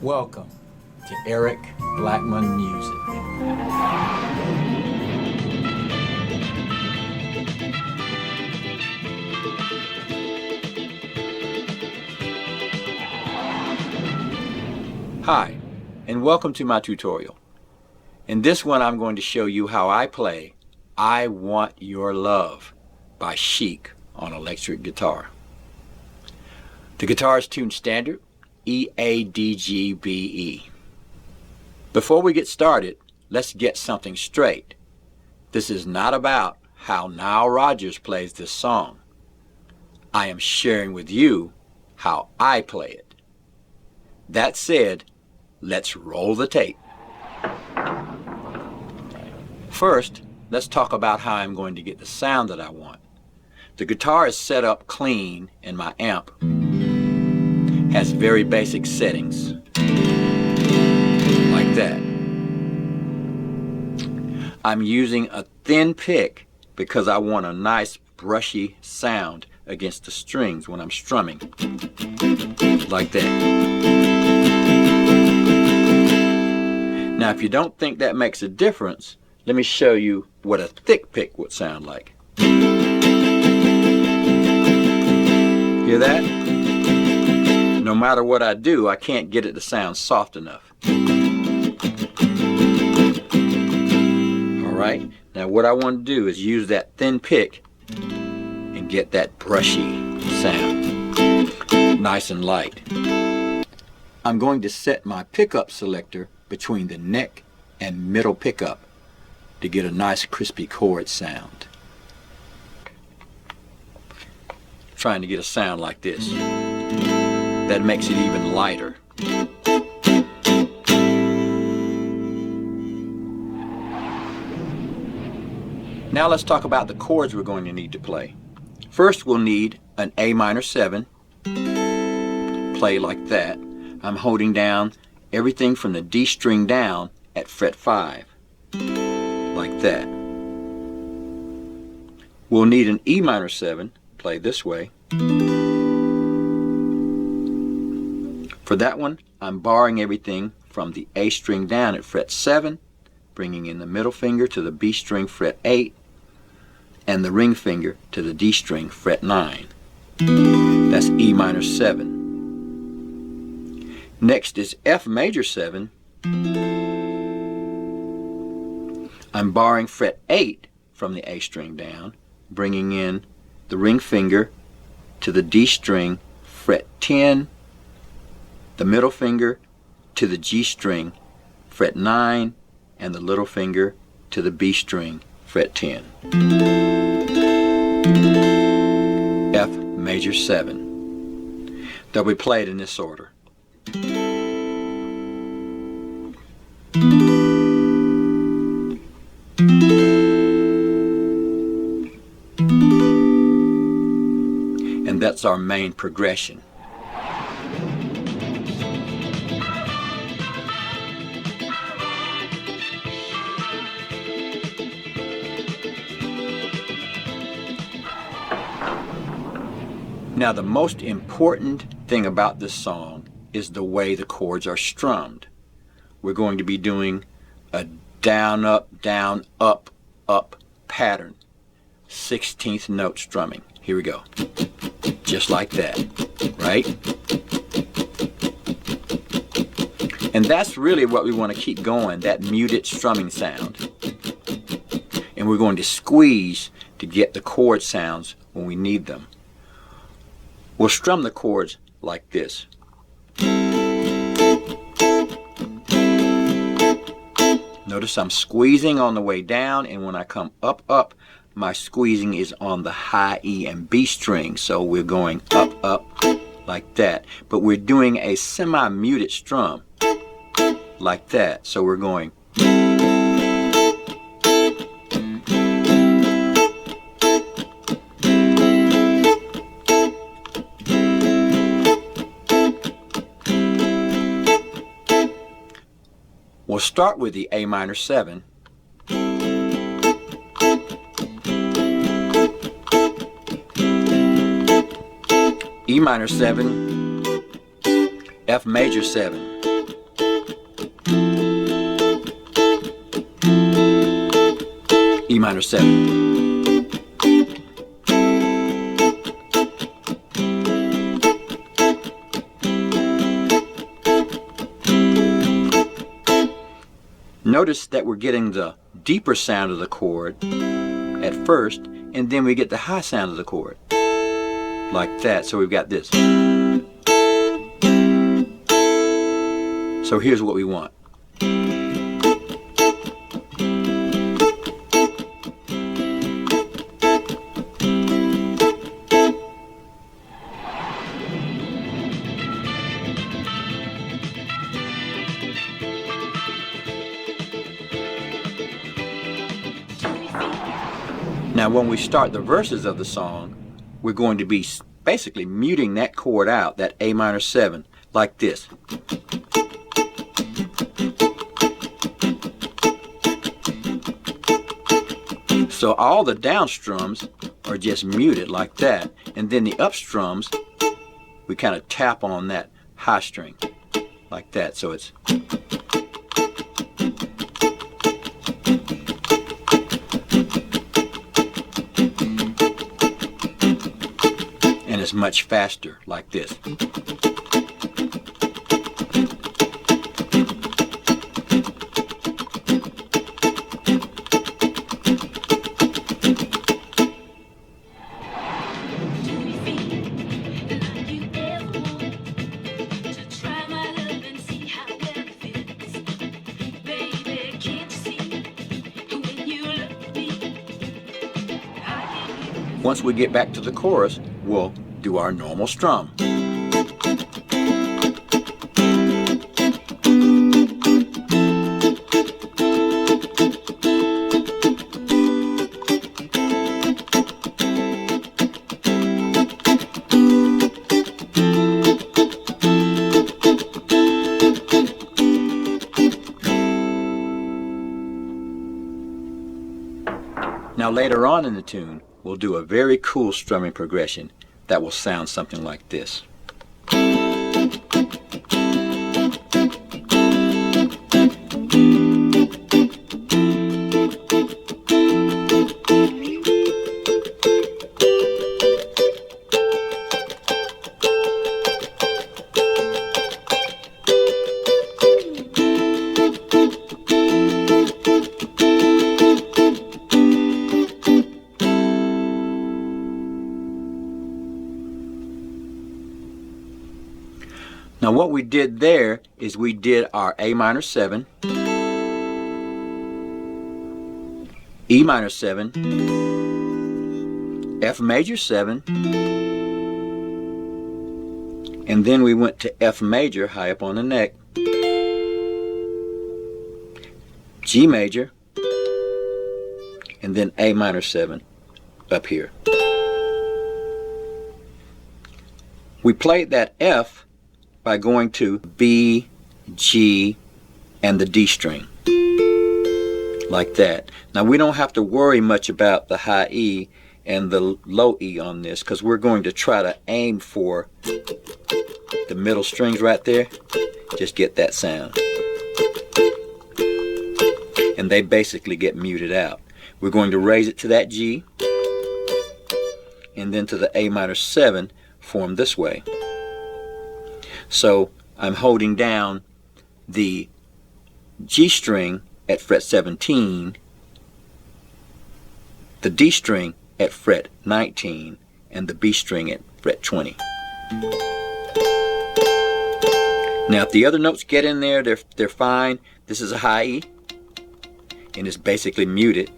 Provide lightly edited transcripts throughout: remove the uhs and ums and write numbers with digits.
Welcome to Eric Blackmon Music. Hi, and welcome to my tutorial. In this one I'm going to show you how I play I Want Your Love by Chic on electric guitar. The guitar is tuned standard, E, A, D, G, B, E. Before we get started, let's get something straight. This is not about how Nile Rodgers plays this song. I am sharing with you how I play it. That said, let's roll the tape. First, let's talk about how I'm going to get the sound that I want. The guitar is set up clean and my amp has very basic settings, like that. I'm using a thin pick because I want a nice brushy sound against the strings when I'm strumming, like that. Now if you don't think that makes a difference, let me show you what a thick pick would sound like. Hear that? No matter what I do, I can't get it to sound soft enough. Alright, now what I want to do is use that thin pick and get that brushy sound, nice and light. I'm going to set my pickup selector between the neck and middle pickup to get a nice crispy chord sound. Trying to get a sound like this. That makes it even lighter. Now let's talk about the chords we're going to need to play. First we'll need an A minor 7. Play like that. I'm holding down everything from the D string down at fret 5. Like that. We'll need an E minor 7. Play this way. For that one, I'm barring everything from the A string down at fret 7, bringing in the middle finger to the B string fret 8, and the ring finger to the D string fret 9. That's E minor 7. Next is F major 7. I'm barring fret 8 from the A string down, bringing in the ring finger to the D string fret 10, the middle finger to the G string fret 9, and the little finger to the B string fret 10. F major 7. They'll be played in this order. And that's our main progression. Now the most important thing about this song is the way the chords are strummed. We're going to be doing a down, up, up pattern. 16th note strumming. Here we go. Just like that, right? And that's really what we want to keep going, that muted strumming sound. And we're going to squeeze to get the chord sounds when we need them. We'll strum the chords like this. Notice I'm squeezing on the way down, and when I come up, my squeezing is on the high E and B string. So we're going up, like that. But we're doing a semi-muted strum, like that. So we're going. We'll start with the A minor 7. E minor 7, F major 7. E minor 7. Notice that we're getting the deeper sound of the chord at first, and then we get the high sound of the chord, like that. So we've got this. So here's what we want. Now when we start the verses of the song, we're going to be basically muting that chord out, that A minor 7, like this. So all the down strums are just muted like that, and then the up strums, we kind of tap on that high string like that, so it's and it's much faster like this. Once we get back to the chorus, we'll do our normal strum. Now later on in the tune, we'll do a very cool strumming progression that will sound something like this. Now what we did there is we did our A minor 7, E minor 7, F major 7, and then we went to F major high up on the neck, G major, and then A minor 7 up here. We played that F by going to B, G, and the D string, like that. Now we don't have to worry much about the high E and the low E on this, because we're going to try to aim for the middle strings right there. Just get that sound. And they basically get muted out. We're going to raise it to that G, and then to the A minor 7, formed this way. So I'm holding down the G string at fret 17, the D string at fret 19, and the B string at fret 20. Now if the other notes get in there, they're fine. This is a high E, and it's basically muted,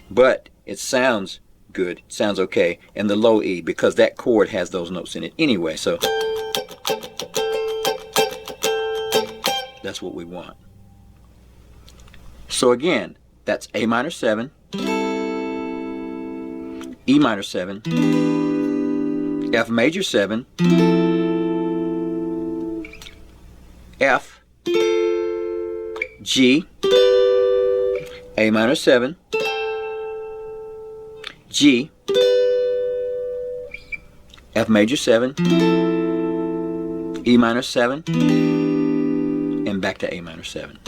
but it sounds good, it sounds okay. And the low E, because that chord has those notes in it anyway, so that's what we want. So again, that's A minor 7, E minor 7, F major 7, F, G, A minor 7, G, F major 7, E minor 7, and back to A minor 7.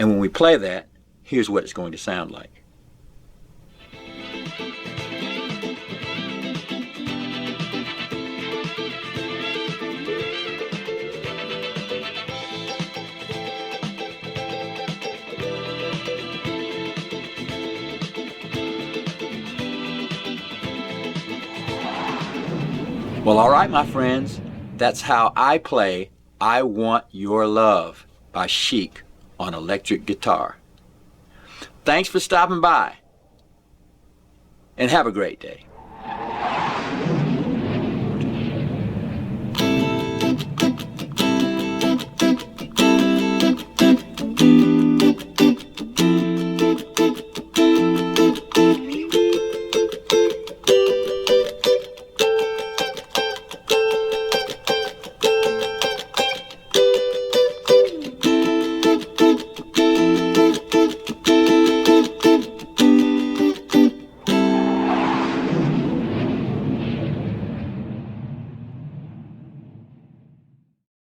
And when we play that, here's what it's going to sound like. Well, all right, my friends, that's how I play I Want Your Love by Chic on electric guitar. Thanks for stopping by, and have a great day.